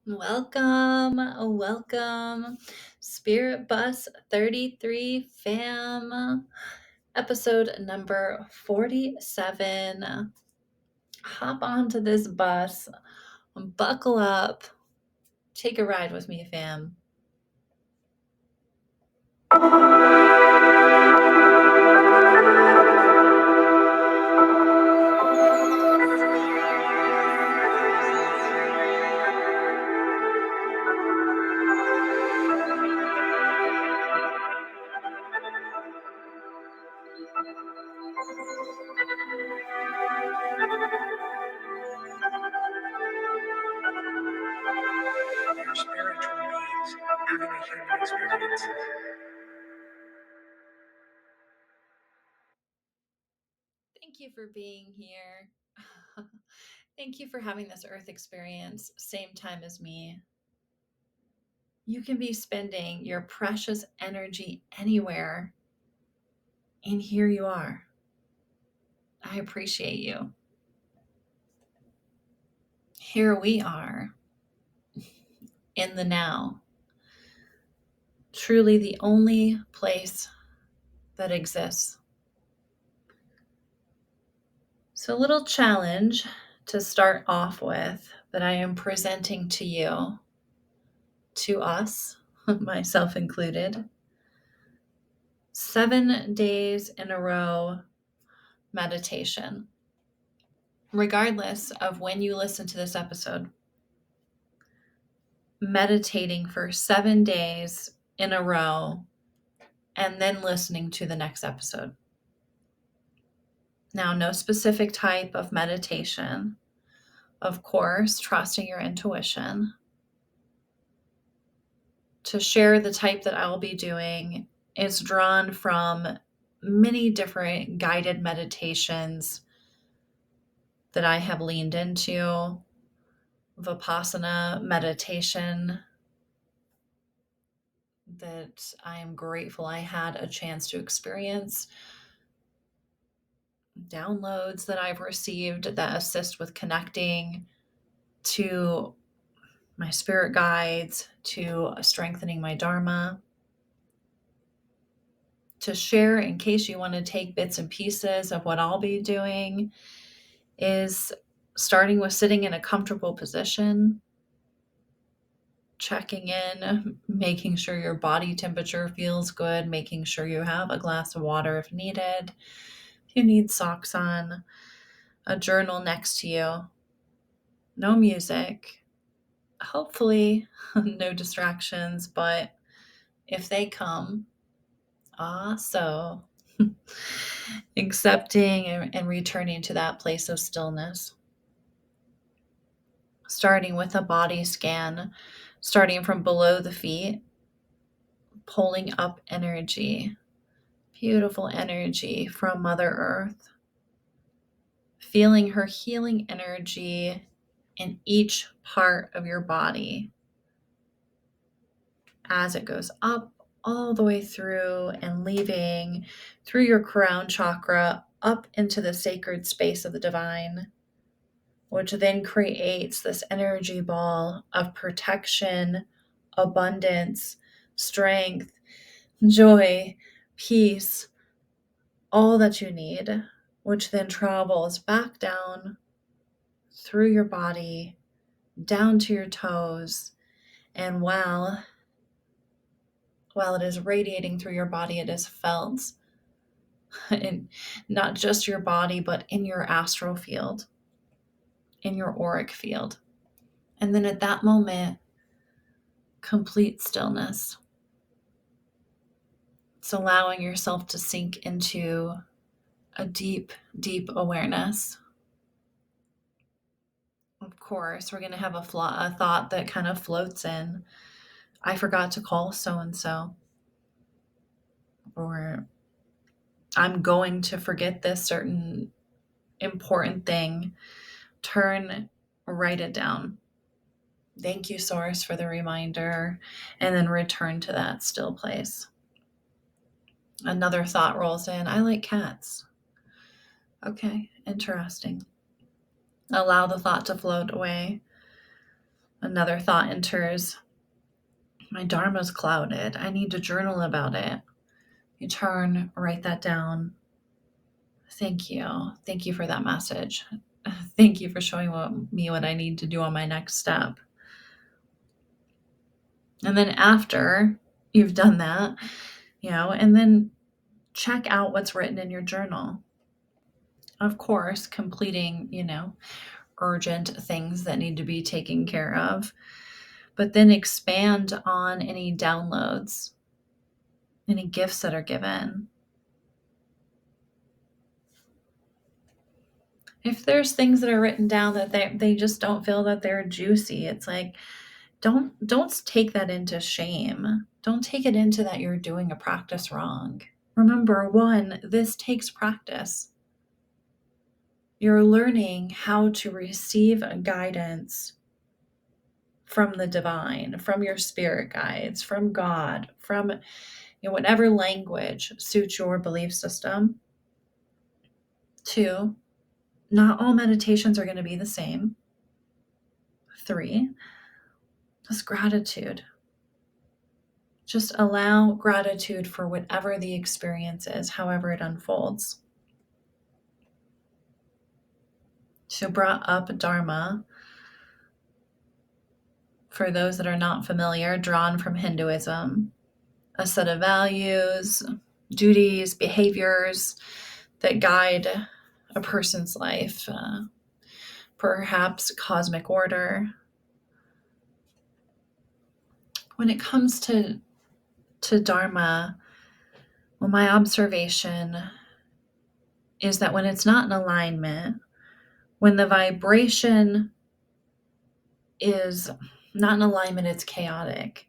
Welcome, Spirit Bus 33 fam, episode number 47. Hop onto this bus, buckle up, take a ride with me, fam. Your spiritual beings having a human experience. Thank you for being here. Thank you for having this earth experience, same time as me. You can be spending your precious energy anywhere, and here you are. I appreciate you. Here we are in the now, truly the only place that exists. So, a little challenge to start off with that I am presenting to you, to us, myself included. 7 days in a row meditation. Regardless of when you listen to this episode, meditating for 7 days in a row and then listening to the next episode. Now, no specific type of meditation. Of course, trusting your intuition. To share the type that I'll be doing is drawn from many different guided meditations that I have leaned into. Vipassana meditation that I am grateful I had a chance to experience. Downloads that I've received that assist with connecting to my spirit guides, to strengthening my Dharma. To share, in case you want to take bits and pieces of what I'll be doing, is starting with sitting in a comfortable position, checking in, making sure your body temperature feels good, making sure you have a glass of water if needed, if you need socks on, a journal next to you, no music, hopefully no distractions, but if they come, so accepting and returning to that place of stillness. Starting with a body scan, starting from below the feet, pulling up energy, beautiful energy from Mother Earth, feeling her healing energy in each part of your body as it goes up all the way through and leaving through your crown chakra up into the sacred space of the divine, which then creates this energy ball of protection, abundance, strength, joy, peace, all that you need, which then travels back down through your body, down to your toes, and while it is radiating through your body, it is felt in not just your body, but in your astral field, in your auric field. And then at that moment, complete stillness. It's allowing yourself to sink into a deep, deep awareness. Of course, we're going to have a thought that kind of floats in. I forgot to call so-and-so. Or I'm going to forget this certain important thing. Write it down. Thank you, Source, for the reminder. And then return to that still place. Another thought rolls in. I like cats. Okay, interesting. Allow the thought to float away. Another thought enters, my Dharma's clouded. I need to journal about it. You turn, write that down. Thank you. Thank you for that message. Thank you for showing me what I need to do on my next step. And then after you've done that, and then check out what's written in your journal. Of course, completing, urgent things that need to be taken care of, but then expand on any downloads, any gifts that are given. If there's things that are written down that they just don't feel that they're juicy, it's like, don't take that into shame. Don't take it into that you're doing a practice wrong. Remember, one, this takes practice. You're learning how to receive guidance from the divine, from your spirit guides, from God, from whatever language suits your belief system. Two, not all meditations are going to be the same. Three, just gratitude. Just allow gratitude for whatever the experience is, however it unfolds. So brought up Dharma, for those that are not familiar, drawn from Hinduism, a set of values, duties, behaviors that guide a person's life, perhaps cosmic order. When it comes to Dharma, well, my observation is that when it's not in alignment, when the vibration is not in alignment, it's chaotic.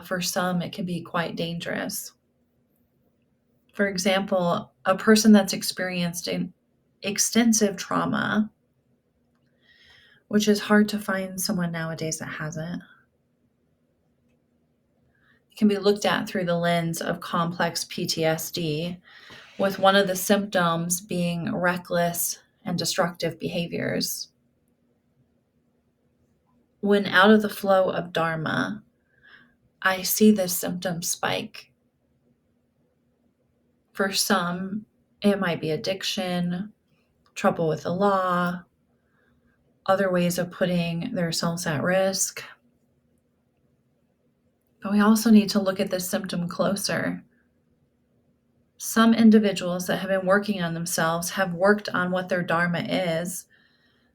For some, it can be quite dangerous. For example, a person that's experienced an extensive trauma, which is hard to find someone nowadays that hasn't, can be looked at through the lens of complex PTSD, with one of the symptoms being reckless and destructive behaviors. When out of the flow of Dharma, I see this symptom spike. For some, it might be addiction, trouble with the law, other ways of putting themselves at risk. But we also need to look at this symptom closer. Some individuals that have been working on themselves have worked on what their Dharma is.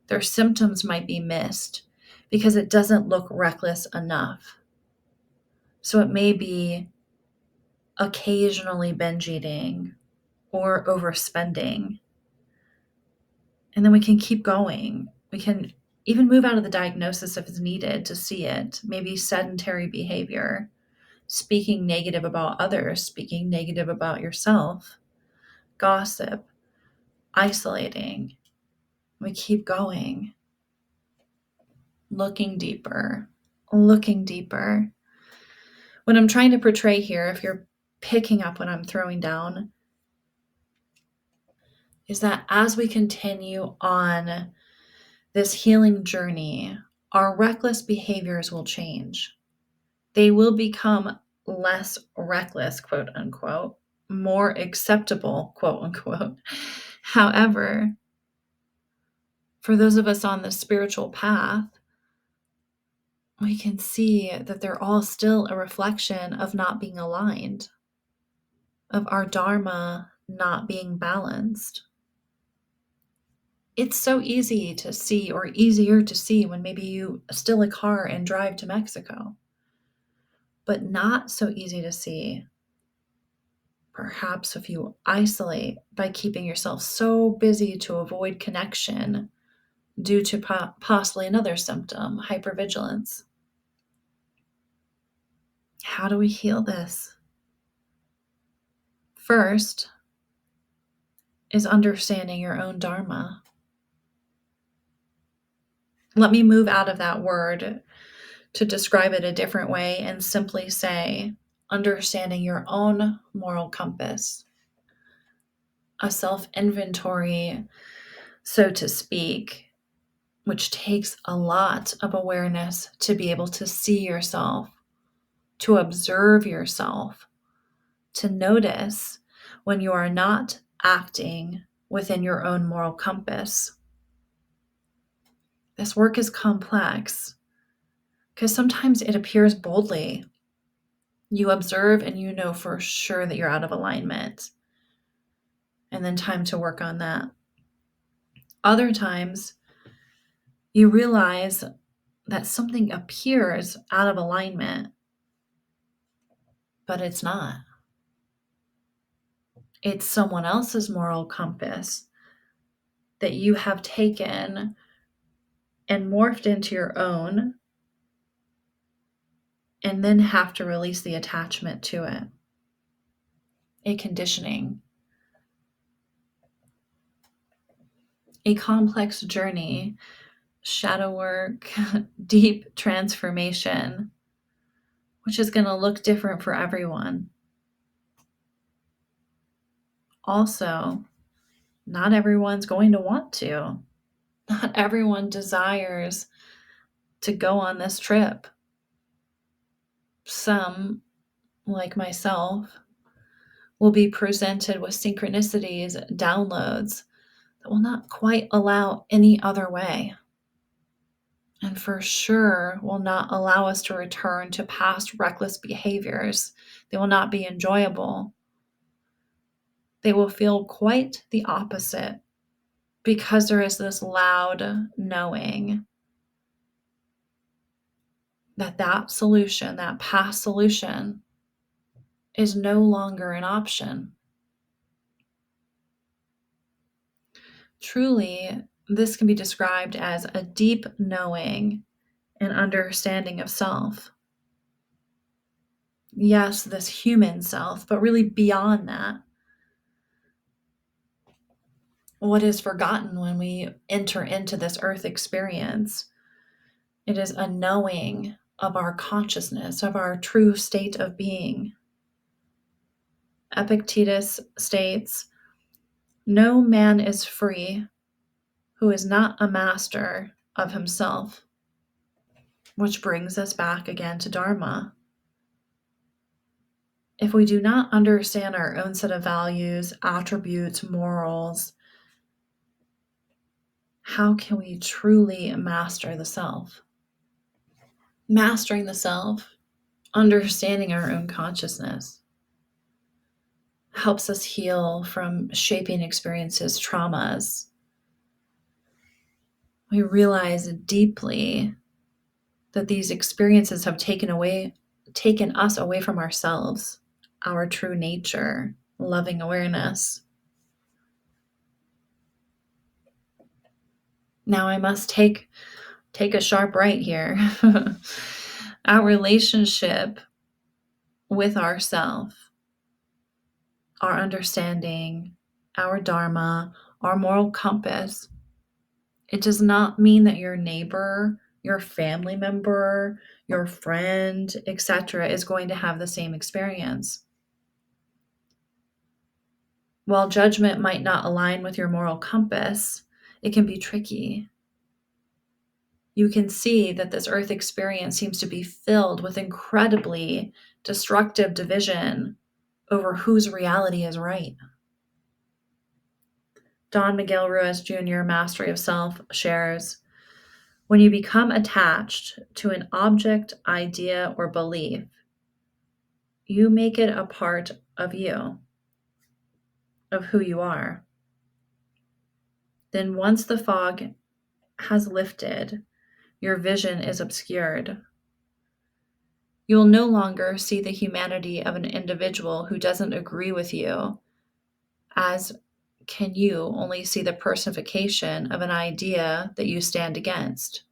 Their symptoms might be missed because it doesn't look reckless enough. So it may be occasionally binge eating or overspending. And then we can keep going. We can even move out of the diagnosis if it's needed to see it. Maybe sedentary behavior, speaking negative about others, speaking negative about yourself, gossip, isolating. We keep going, looking deeper, looking deeper. What I'm trying to portray here, if you're picking up what I'm throwing down, is that as we continue on this healing journey, our reckless behaviors will change. They will become less reckless, quote unquote, more acceptable, quote unquote. However, for those of us on the spiritual path, we can see that they're all still a reflection of not being aligned, of our Dharma not being balanced. It's so easy to see, or easier to see, when maybe you steal a car and drive to Mexico, but not so easy to see perhaps if you isolate by keeping yourself so busy to avoid connection due to possibly another symptom, hypervigilance. How do we heal this? First is understanding your own Dharma. Let me move out of that word to describe it a different way and simply say understanding your own moral compass, a self-inventory, so to speak, which takes a lot of awareness to be able to see yourself, to observe yourself, to notice when you are not acting within your own moral compass. This work is complex because sometimes it appears boldly. You observe and you know for sure that you're out of alignment, and then time to work on that. Other times, you realize that something appears out of alignment, but it's not. It's someone else's moral compass that you have taken and morphed into your own, and then have to release the attachment to it. A conditioning. A complex journey, shadow work, deep transformation, which is going to look different for everyone. Also, not everyone's going to want to. Not everyone desires to go on this trip. Some, like myself, will be presented with synchronicities, downloads that will not quite allow any other way. And for sure will not allow us to return to past reckless behaviors. They will not be enjoyable. They will feel quite the opposite because there is this loud knowing that that solution, that past solution, is no longer an option. Truly, this can be described as a deep knowing and understanding of self. Yes, this human self, but really beyond that. What is forgotten when we enter into this earth experience? It is a knowing of our consciousness, of our true state of being. Epictetus states, "No man is free who is not a master of himself," which brings us back again to Dharma. If we do not understand our own set of values, attributes, morals, how can we truly master the self? Mastering the self, understanding our own consciousness, helps us heal from shaping experiences, traumas. We realize deeply that these experiences have taken us away from ourselves, our true nature, loving awareness. Now I must take a sharp right here. Our relationship with ourself, our understanding, our dharma, our moral compass. It does not mean that your neighbor, your family member, your friend, etc., is going to have the same experience. While judgment might not align with your moral compass, it can be tricky. You can see that this earth experience seems to be filled with incredibly destructive division over whose reality is right. Don Miguel Ruiz Jr., Mastery of Self, shares, "When you become attached to an object, idea, or belief, you make it a part of you, of who you are. Then once the fog has lifted, your vision is obscured. You will no longer see the humanity of an individual who doesn't agree with you, as can you only see the personification of an idea that you stand against.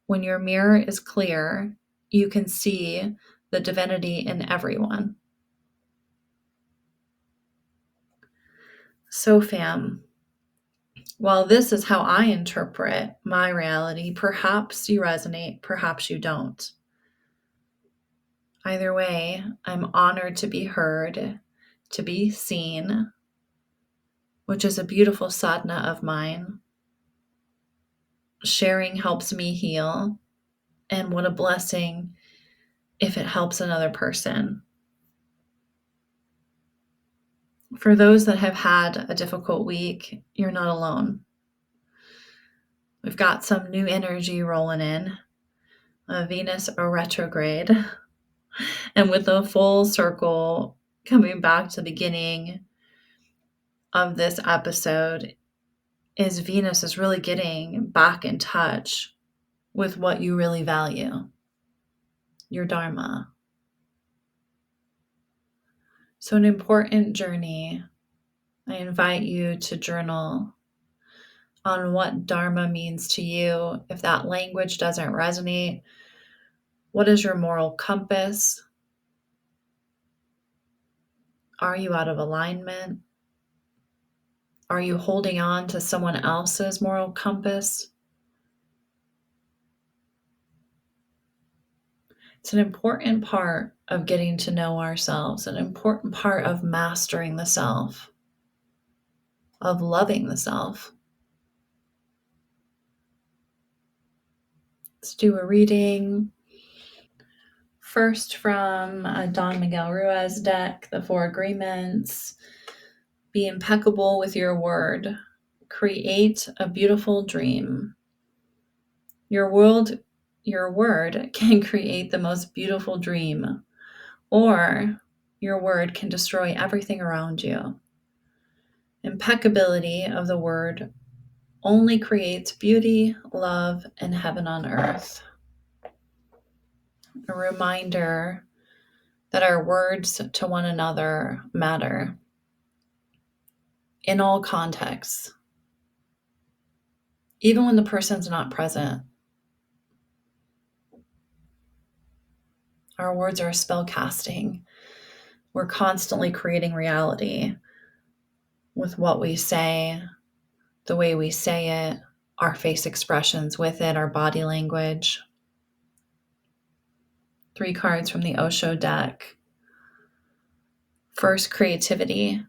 When your mirror is clear, you can see the divinity in everyone." So, fam, while this is how I interpret my reality, perhaps you resonate, perhaps you don't. Either way, I'm honored to be heard, to be seen, which is a beautiful sadhana of mine. Sharing helps me heal. And what a blessing if it helps another person. For those that have had a difficult week, you're not alone. We've got some new energy rolling in, Venus a retrograde, and with the full circle coming back to the beginning of this episode is Venus is really getting back in touch with what you really value, your Dharma. So, an important journey. I invite you to journal on what Dharma means to you. If that language doesn't resonate, what is your moral compass? Are you out of alignment? Are you holding on to someone else's moral compass? It's an important part of getting to know ourselves, an important part of mastering the self, of loving the self. Let's do a reading. First from Don Miguel Ruiz deck, the Four Agreements. Be impeccable with your word. Create a beautiful dream. Your word can create the most beautiful dream, or your word can destroy everything around you. Impeccability of the word only creates beauty, love, and heaven on earth. A reminder that our words to one another matter in all contexts, even when the person's not present. Our words are spell casting. We're constantly creating reality with what we say, the way we say it, our face expressions with it, our body language. 3 cards from the Osho deck. First, creativity.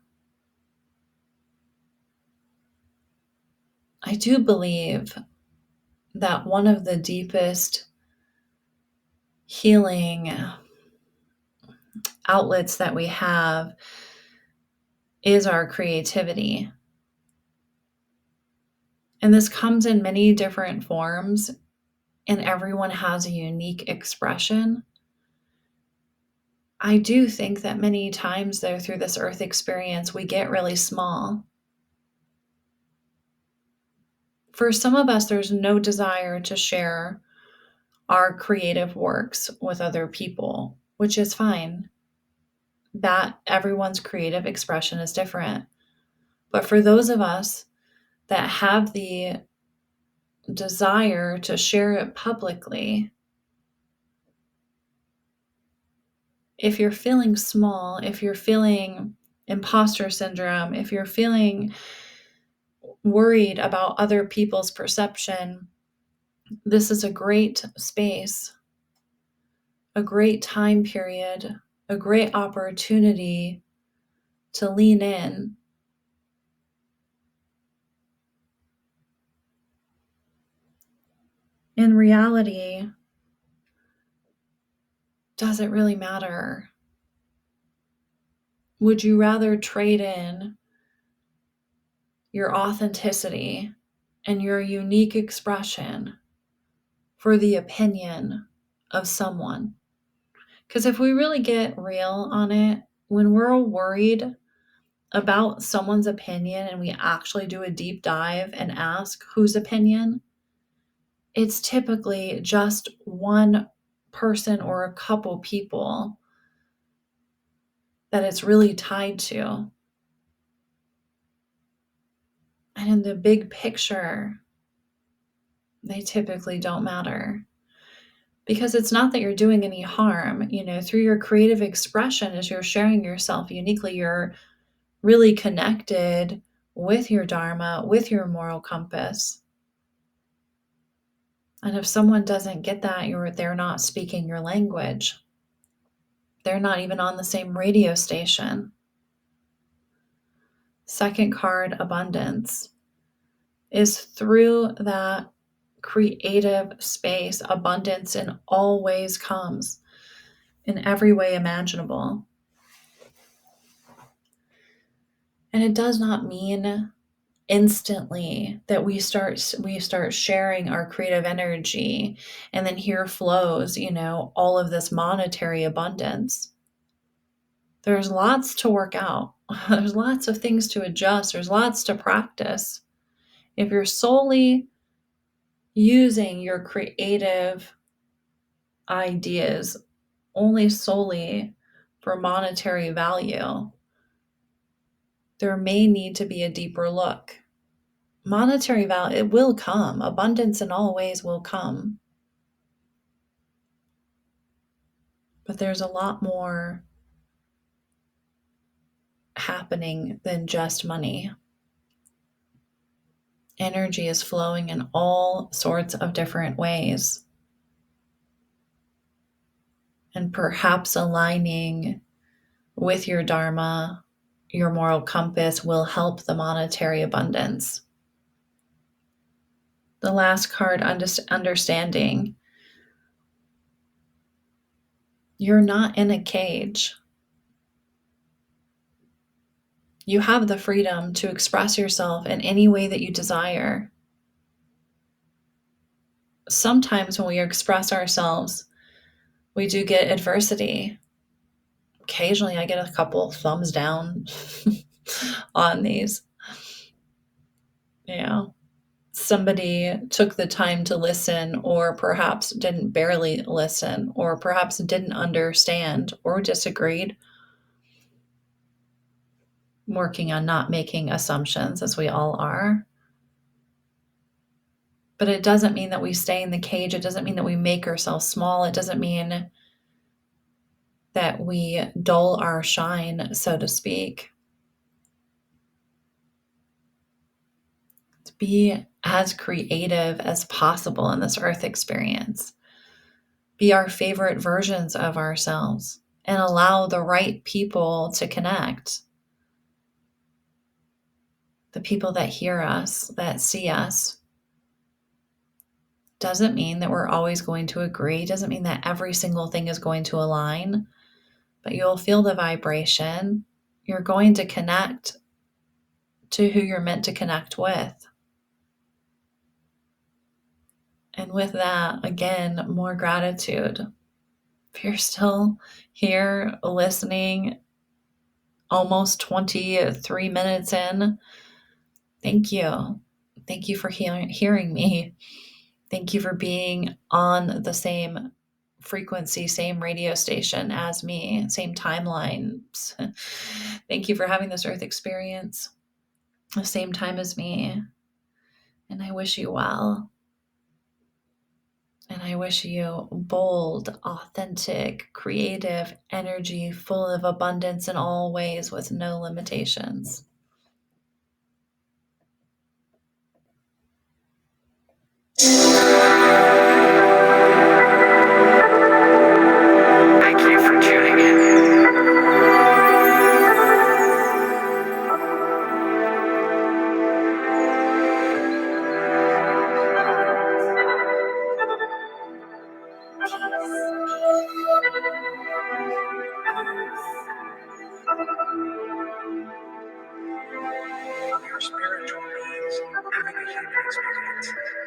I do believe that one of the deepest healing outlets that we have is our creativity. And this comes in many different forms, and everyone has a unique expression. I do think that many times, though, through this earth experience, we get really small. For some of us, there's no desire to share our creative works with other people, which is fine. That everyone's creative expression is different. But for those of us that have the desire to share it publicly, if you're feeling small, if you're feeling imposter syndrome, if you're feeling worried about other people's perception, this is a great space, a great time period, a great opportunity to lean in. In reality, does it really matter? Would you rather trade in your authenticity and your unique expression for the opinion of someone? Because if we really get real on it, when we're worried about someone's opinion and we actually do a deep dive and ask whose opinion, it's typically just one person or a couple people that it's really tied to. And in the big picture, they typically don't matter. Because it's not that you're doing any harm, through your creative expression, as you're sharing yourself uniquely, you're really connected with your Dharma, with your moral compass. And if someone doesn't get that, they're not speaking your language. They're not even on the same radio station. Second card, abundance, is through that creative space. Abundance in all ways comes in every way imaginable. And it does not mean instantly that we start sharing our creative energy and then here flows, all of this monetary abundance. There's lots to work out. There's lots of things to adjust. There's lots to practice. If you're solely using your creative ideas only solely for monetary value, there may need to be a deeper look. Monetary value, it will come. Abundance in all ways will come. But there's a lot more happening than just money. Energy is flowing in all sorts of different ways. And perhaps aligning with your Dharma, your moral compass, will help the monetary abundance. The last card, understanding. You're not in a cage. You have the freedom to express yourself in any way that you desire. Sometimes when we express ourselves, we do get adversity. Occasionally, I get a couple thumbs down on these. Somebody took the time to listen, or perhaps didn't barely listen, or perhaps didn't understand or disagreed. I'm working on not making assumptions, as we all are. But it doesn't mean that we stay in the cage. It doesn't mean that we make ourselves small. It doesn't mean that we dull our shine, so to speak. To be as creative as possible in this earth experience. Be our favorite versions of ourselves and allow the right people to connect. The people that hear us, that see us. Doesn't mean that we're always going to agree. Doesn't mean that every single thing is going to align. But you'll feel the vibration. You're going to connect to who you're meant to connect with. And with that, again, more gratitude. If you're still here listening, almost 23 minutes in, thank you. Thank you for hearing me. Thank you for being on the same frequency, same radio station as me, same timelines. Thank you for having this earth experience the same time as me. And I wish you well. And I wish you bold, authentic, creative energy, full of abundance in all ways with no limitations. Thank you for tuning in. Your spiritual beings having a human experience.